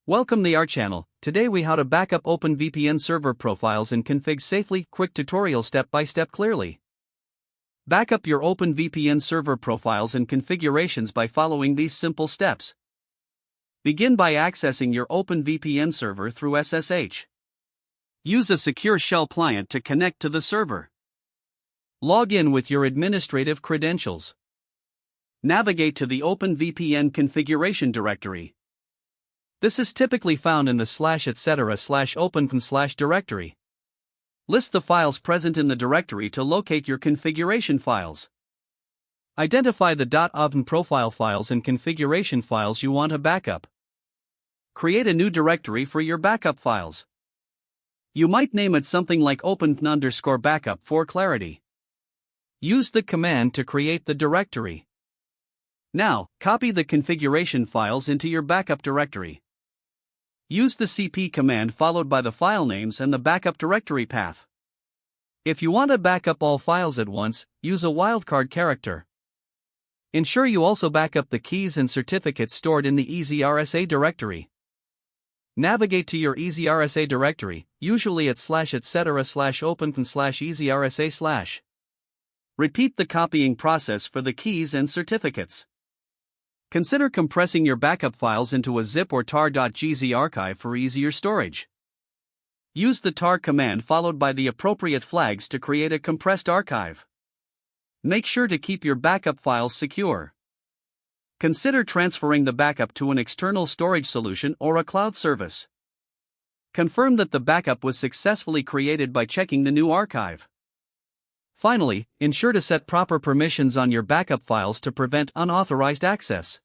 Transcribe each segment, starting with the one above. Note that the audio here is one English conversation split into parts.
Welcome to our channel. Today we how to backup OpenVPN server profiles and config safely. Quick tutorial step by step clearly. Backup your OpenVPN server profiles and configurations by following these simple steps. Begin by accessing your OpenVPN server through SSH. Use a secure shell client to connect to the server. Log in with your administrative credentials. Navigate to the OpenVPN configuration directory. This is typically found in the /etc/open directory. List the files present in the directory to locate your configuration files. Identify the .open profile files and configuration files you want to backup. Create a new directory for your backup files. You might name it something like open_backup for clarity. Use the command to create the directory. Now, copy the configuration files into your backup directory. Use the cp command followed by the file names and the backup directory path. If you want to backup all files at once, use a wildcard character. Ensure you also backup the keys and certificates stored in the EasyRSA directory. Navigate to your EasyRSA directory, usually at /etc/open/EasyRSA/. Repeat the copying process for the keys and certificates. Consider compressing your backup files into a zip or tar.gz archive for easier storage. Use the tar command followed by the appropriate flags to create a compressed archive. Make sure to keep your backup files secure. Consider transferring the backup to an external storage solution or a cloud service. Confirm that the backup was successfully created by checking the new archive. Finally, ensure to set proper permissions on your backup files to prevent unauthorized access.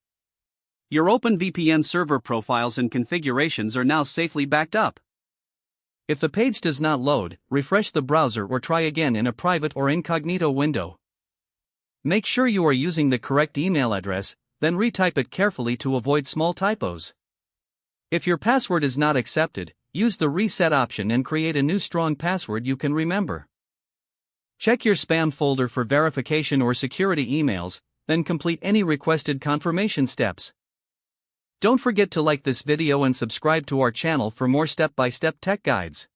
Your OpenVPN server profiles and configurations are now safely backed up. If the page does not load, refresh the browser or try again in a private or incognito window. Make sure you are using the correct email address, then retype it carefully to avoid small typos. If your password is not accepted, use the reset option and create a new strong password you can remember. Check your spam folder for verification or security emails, then complete any requested confirmation steps. Don't forget to like this video and subscribe to our channel for more step-by-step tech guides.